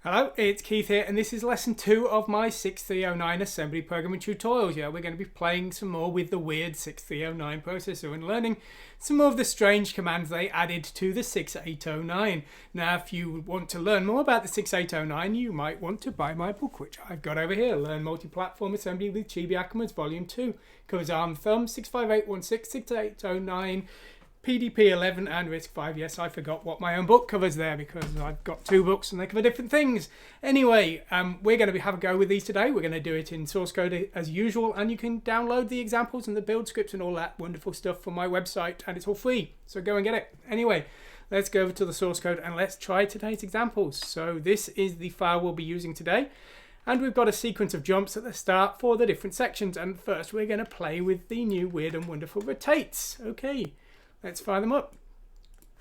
Hello, it's Keith here, and this is lesson 2 of my 6309 assembly programming tutorials. Yeah, we're going to be playing some more with the weird 6309 processor and learning some more of the strange commands they added to the 6809. Now, if you want to learn more about the 6809, you might want to buy my book, which I've got over here, Learn Multi-Platform Assembly with Chibi Ackermans, Volume 2. Covers ARM, Thumb, 65816, 6809, PDP-11 and Risc-V. Yes, I forgot what my own book covers there because I've got 2 books and they cover different things. Anyway, we're going to have a go with these today. We're going to do it in source code as usual, and you can download the examples and the build scripts and all that wonderful stuff from my website, and it's all free. So go and get it. Anyway, let's go over to the source code and let's try today's examples. So this is the file we'll be using today. And we've got a sequence of jumps at the start for the different sections. And first we're going to play with the new weird and wonderful rotates. Okay. Let's fire them up.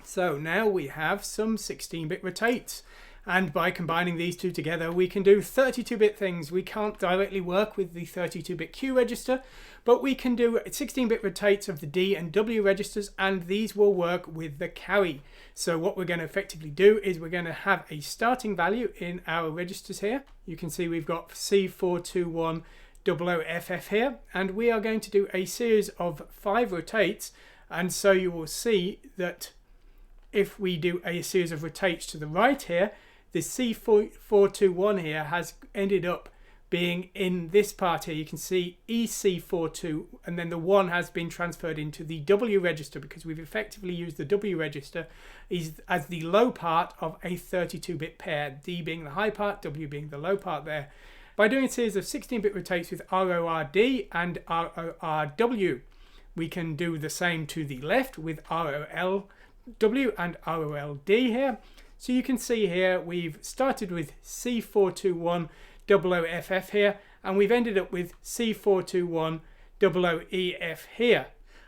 So now we have some 16-bit rotates, and by combining these two together we can do 32-bit things. We can't directly work with the 32-bit Q register, but we can do 16-bit rotates of the D and W registers, and these will work with the carry. So what we're going to effectively do is we're going to have a starting value in our registers here. You can see we've got C42100FF here, and we are going to do a series of 5 rotates. And so you will see that if we do a series of rotates to the right here, the C421 here has ended up being in this part here. You can see EC42, and then the 1 has been transferred into the W register because we've effectively used the W register as the low part of a 32-bit pair, D being the high part, W being the low part there. By doing a series of 16-bit rotates with RORD and RORW, we can do the same to the left with ROLW and ROLD here. So you can see here we've started with C42100FF here, and we've ended up with C42100EF here.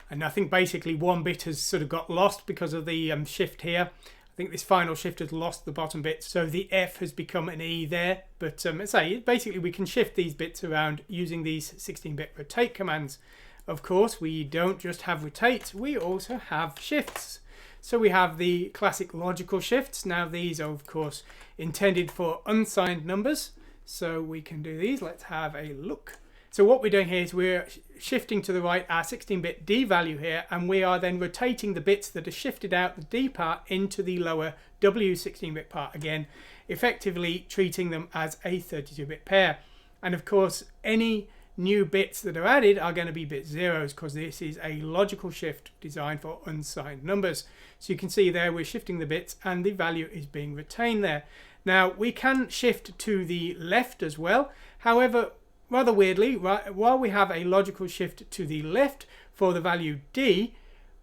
And I think basically one bit has sort of got lost because of the shift here. I think this final shift has lost the bottom bit, so the F has become an E there. But let's say basically we can shift these bits around using these 16-bit rotate commands. Of course, we don't just have rotates, we also have shifts. So we have the classic logical shifts. Now these are of course intended for unsigned numbers, so we can do these. Let's have a look. So what we're doing here is we're shifting to the right our 16-bit D value here, and we are then rotating the bits that are shifted out the D part into the lower W 16-bit part, again effectively treating them as a 32-bit pair. And of course any new bits that are added are going to be bit zeros because this is a logical shift designed for unsigned numbers. So you can see there we're shifting the bits and the value is being retained there. Now we can shift to the left as well. However, rather weirdly, while we have a logical shift to the left for the value D,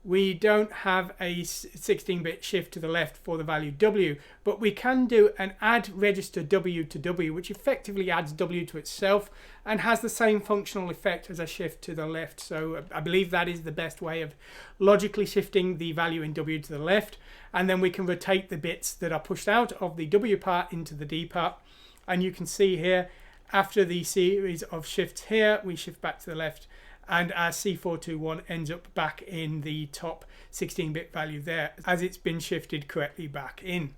we don't have a 16-bit shift to the left for the value W, but we can do an add register W to W, which effectively adds W to itself and has the same functional effect as a shift to the left. So I believe that is the best way of logically shifting the value in W to the left, and then we can rotate the bits that are pushed out of the W part into the D part. And you can see here after the series of shifts here, we shift back to the left, and our C421 ends up back in the top 16-bit value there as it's been shifted correctly back in.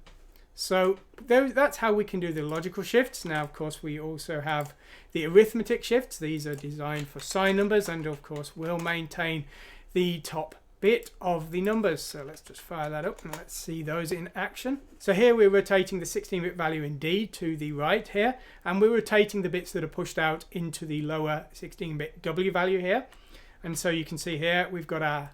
So that's how we can do the logical shifts. Now of course we also have the arithmetic shifts. These are designed for sign numbers, and of course will maintain the top bit of the numbers. So let's just fire that up and let's see those in action. So here we're rotating the 16-bit value in D to the right here, and we're rotating the bits that are pushed out into the lower 16-bit W value here. And so you can see here we've got our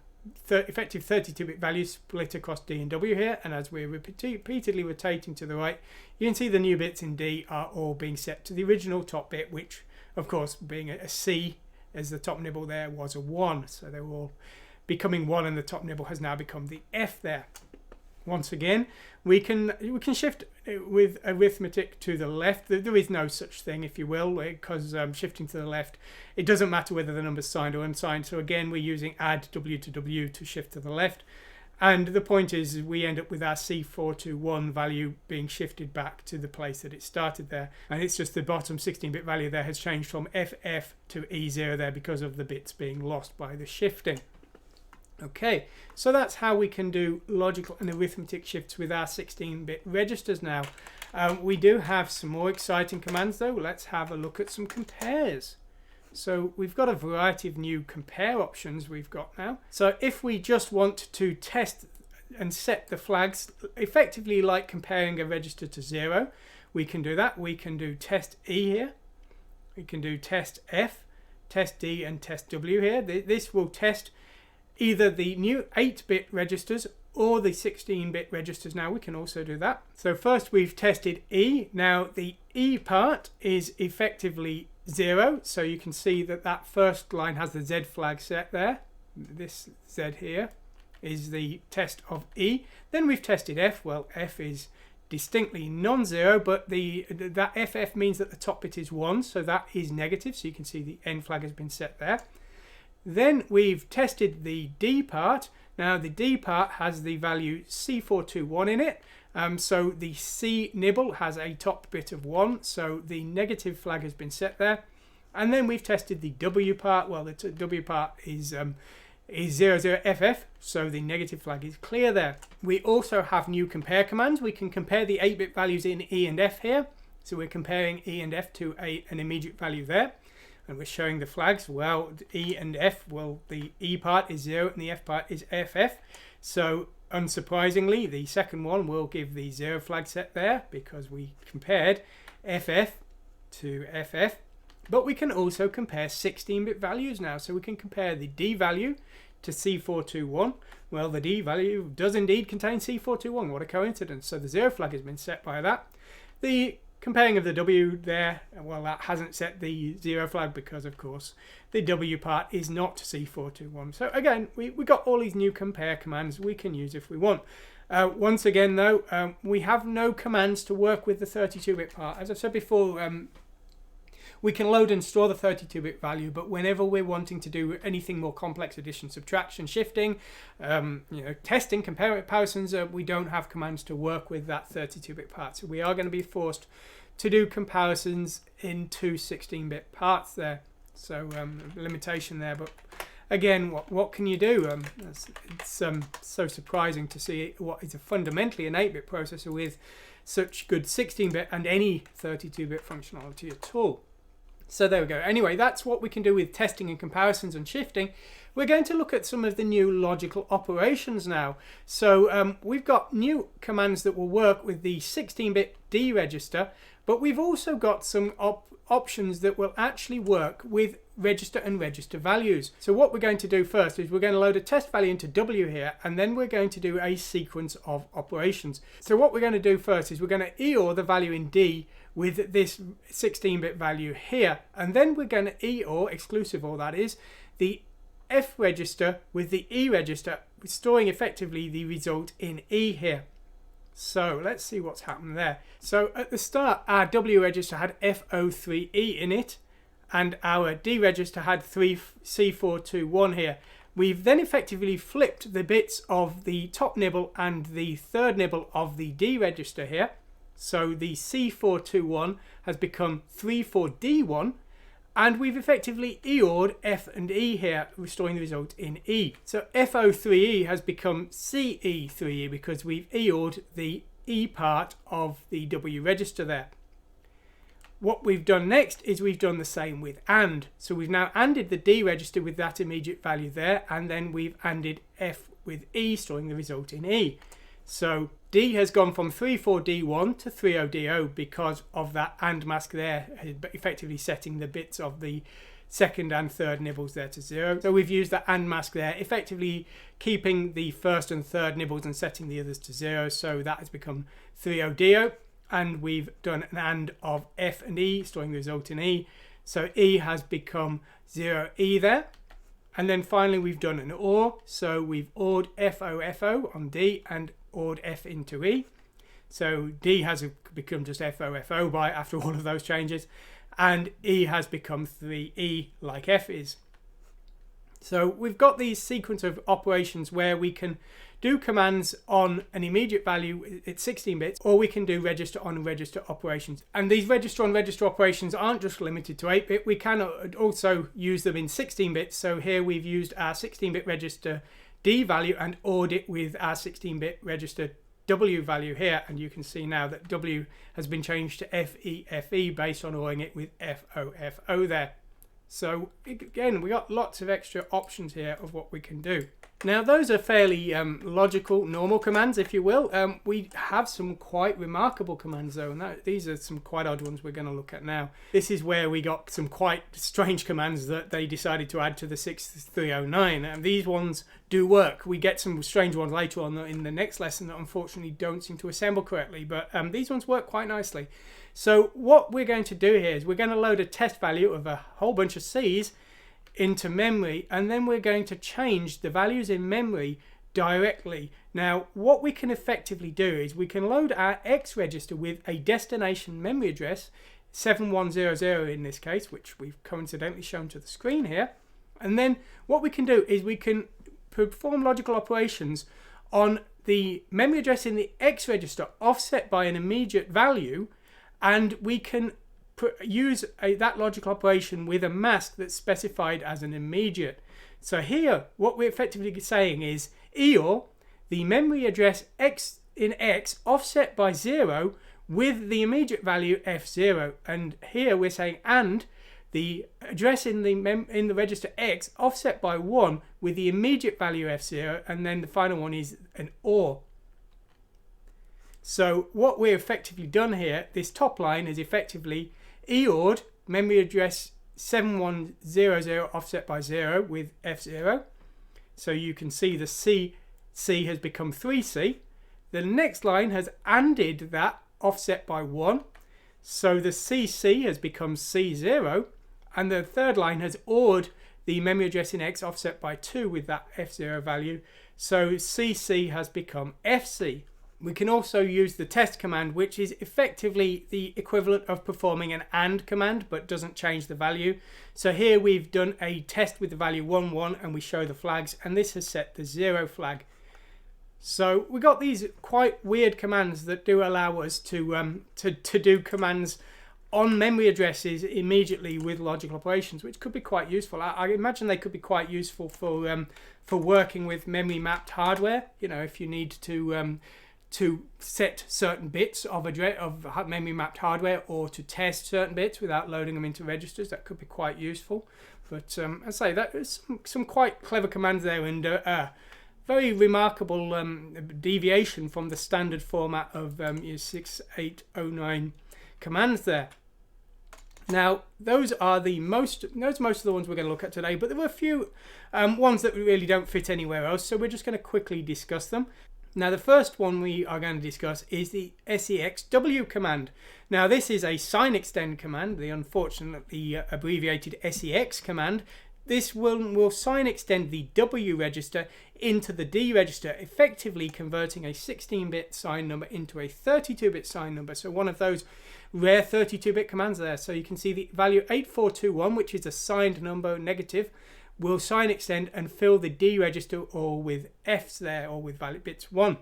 effective 32-bit value split across D and W here, and as we're repeatedly rotating to the right, you can see the new bits in D are all being set to the original top bit, which of course being a C as the top nibble there was a 1, so they were all becoming 1, and the top nibble has now become the F there. Once again, we can shift with arithmetic to the left. There is no such thing, if you will, because shifting to the left, it doesn't matter whether the number's signed or unsigned. So again, we're using add W to W to shift to the left. And the point is we end up with our C421 value being shifted back to the place that it started there. And it's just the bottom 16-bit value there has changed from FF to E0 there because of the bits being lost by the shifting. Okay, so that's how we can do logical and arithmetic shifts with our 16-bit registers now. We do have some more exciting commands though. Let's have a look at some compares. So we've got a variety of new compare options we've got now. So if we just want to test and set the flags effectively like comparing a register to 0, we can do that. We can do test E here. We can do test F, test D and test W here. This will test either the new 8-bit registers or the 16-bit registers. Now we can also do that. So first we've tested E. Now the E part is effectively 0, so you can see that that first line has the Z flag set there. This Z here is the test of E. Then we've tested F. Well, F is distinctly non-zero, but that FF means that the top bit is 1, so that is negative, so you can see the N flag has been set there. Then we've tested the D part. Now the D part has the value C421 in it, so the C nibble has a top bit of 1, so the negative flag has been set there. And then we've tested the W part. Well, the W part is 00FF, so the negative flag is clear there. We also have new compare commands. We can compare the 8-bit values in E and F here. So we're comparing E and F to an immediate value there. And we're showing the flags. Well, E and F, well, the E part is 0 and the F part is FF. So unsurprisingly, the second one will give the 0 flag set there because we compared FF to FF. But we can also compare 16-bit values now. So we can compare the D value to C421. Well, the D value does indeed contain C421. What a coincidence. So the 0 flag has been set by that. The comparing of the W there, well, that hasn't set the 0 flag because, of course, the W part is not C421. So again, we got all these new compare commands we can use if we want. Once again, though, we have no commands to work with the 32-bit part. As I've said before, we can load and store the 32-bit value, but whenever we're wanting to do anything more complex, addition, subtraction, shifting, testing, comparisons, we don't have commands to work with that 32-bit part. So we are going to be forced to do comparisons in two 16-bit parts there. So limitation there, but again, what can you do? It's so surprising to see what is fundamentally an 8-bit processor with such good 16-bit and any 32-bit functionality at all. So there we go. Anyway, that's what we can do with testing and comparisons and shifting. We're going to look at some of the new logical operations now. So we've got new commands that will work with the 16-bit D register, but we've also got some options that will actually work with register and register values. So what we're going to do first is we're going to load a test value into W here, and then we're going to do a sequence of operations. So what we're going to do first is we're going to EOR the value in D with this 16-bit value here, and then we're going to EOR, exclusive OR that is, the F register with the E register, storing effectively the result in E here. So let's see what's happened there. So at the start, our W register had F03E in it, and our D register had C421 here. We've then effectively flipped the bits of the top nibble and the third nibble of the D register here. So the C421 has become 34D1, and we've effectively EOR'd F and E here, restoring the result in E. So F03E has become CE3E because we've EOR'd the E part of the W register there. What we've done next is we've done the same with AND. So we've now ANDed the D register with that immediate value there, and then we've ANDed F with E, storing the result in E. So D has gone from 34D1 to 30D0 because of that AND mask there, effectively setting the bits of the second and third nibbles there to 0. So we've used the AND mask there, effectively keeping the first and third nibbles and setting the others to 0. So that has become 30D0. And we've done an AND of F and E, storing the result in E. So E has become 0E there. And then finally we've done an OR. So we've OR'd FOFO on D and OR'd F into E. So D has become just FOFO after all of those changes. And E has become 3E like F is. So we've got these sequence of operations where we can do commands on an immediate value, it's 16 bits, or we can do register on register operations. And these register on register operations aren't just limited to 8-bit, we can also use them in 16 bits. So here we've used our 16-bit register D value and ORed it with our 16-bit register W value here, and you can see now that W has been changed to FEFE based on ORing it with FOFO there. So again, we got lots of extra options here of what we can do. Now those are fairly logical, normal commands, if you will. We have some quite remarkable commands though, and these are some quite odd ones we're going to look at now. This is where we got some quite strange commands that they decided to add to the 6309, and these ones do work. We get some strange ones later on in the next lesson that unfortunately don't seem to assemble correctly, but these ones work quite nicely. So what we're going to do here is we're going to load a test value of a whole bunch of C's into memory, and then we're going to change the values in memory directly. Now what we can effectively do is we can load our X register with a destination memory address, 7100 in this case, which we've coincidentally shown to the screen here, and then what we can do is we can perform logical operations on the memory address in the X register offset by an immediate value, and we can use that logical operation with a mask that's specified as an immediate. So here what we're effectively saying is EOR the memory address X in X offset by 0 with the immediate value F0, and here we're saying and the address in the register X offset by 1 with the immediate value F0, and then the final one is an OR. So what we're effectively done here, this top line is effectively EORed memory address 7100 offset by 0 with F0. So you can see the C has become 3C. The next line has ANDed that offset by 1. So the CC has become C0. And the third line has ORed the memory address in X offset by 2 with that F0 value. So CC has become FC. We can also use the test command, which is effectively the equivalent of performing an AND command but doesn't change the value. So here we've done a test with the value 1 1 and we show the flags, and this has set the 0 flag. So we got these quite weird commands that do allow us to do commands on memory addresses immediately with logical operations, which could be quite useful. I imagine they could be quite useful for working with memory mapped hardware. You know, if you need to set certain bits of memory mapped hardware, or to test certain bits without loading them into registers, that could be quite useful. But I say that there's some quite clever commands there, and very remarkable deviation from the standard format of your 6809 commands there. Now those are most of the ones we're going to look at today, but there were a few ones that really don't fit anywhere else, so we're just going to quickly discuss them. Now the first one we are going to discuss is the SEXW command. Now this is a sign extend command, the unfortunately abbreviated SEX command. This will sign extend the W register into the D register, effectively converting a 16-bit sign number into a 32-bit sign number. So one of those rare 32-bit commands there. So you can see the value 8421, which is a signed number negative, will sign extend and fill the D register all with Fs there, or with valid bits 1.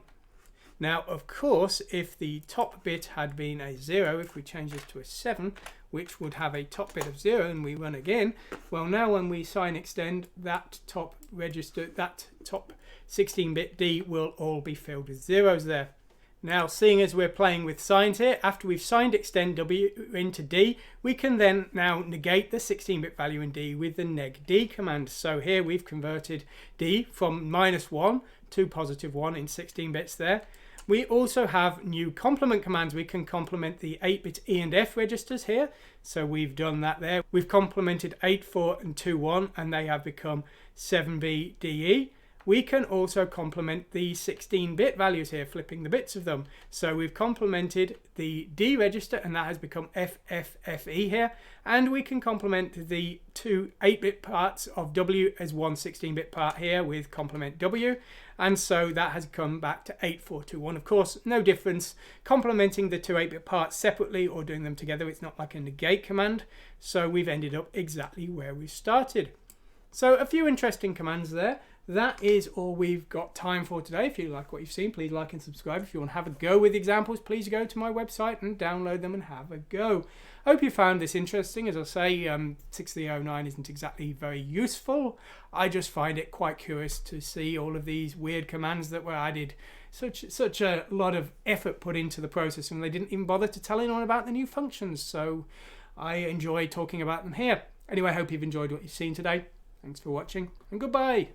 Now of course, if the top bit had been a 0, if we change this to a 7, which would have a top bit of 0, and we run again, well now when we sign extend, that top register, that top 16-bit D will all be filled with zeros there. Now, seeing as we're playing with signs here, after we've signed extend W into D, we can then now negate the 16-bit value in D with the neg-D command. So here we've converted D from -1 to +1 in 16 bits there. We also have new complement commands. We can complement the 8-bit E and F registers here. So we've done that there. We've complemented 8, 4 and 2, 1, and they have become 7B, DE. We can also complement the 16-bit values here, flipping the bits of them. So we've complemented the D register, and that has become FFFE here. And we can complement the two 8-bit parts of W as one 16-bit part here with complement W. And so that has come back to 8421. Of course, no difference complementing the two 8-bit parts separately or doing them together. It's not like a negate command. So we've ended up exactly where we started. So a few interesting commands there. that is all we've got time for today. If you like what you've seen, please like and subscribe. If you want to have a go with examples, please go to my website and download them and have a go. I hope you found this interesting. As I say, 6309 isn't exactly very useful. I just find it quite curious to see all of these weird commands that were added. Such a lot of effort put into the process, and they didn't even bother to tell anyone about the new functions. So I enjoy talking about them here. Anyway, I hope you've enjoyed what you've seen today. Thanks for watching, and goodbye.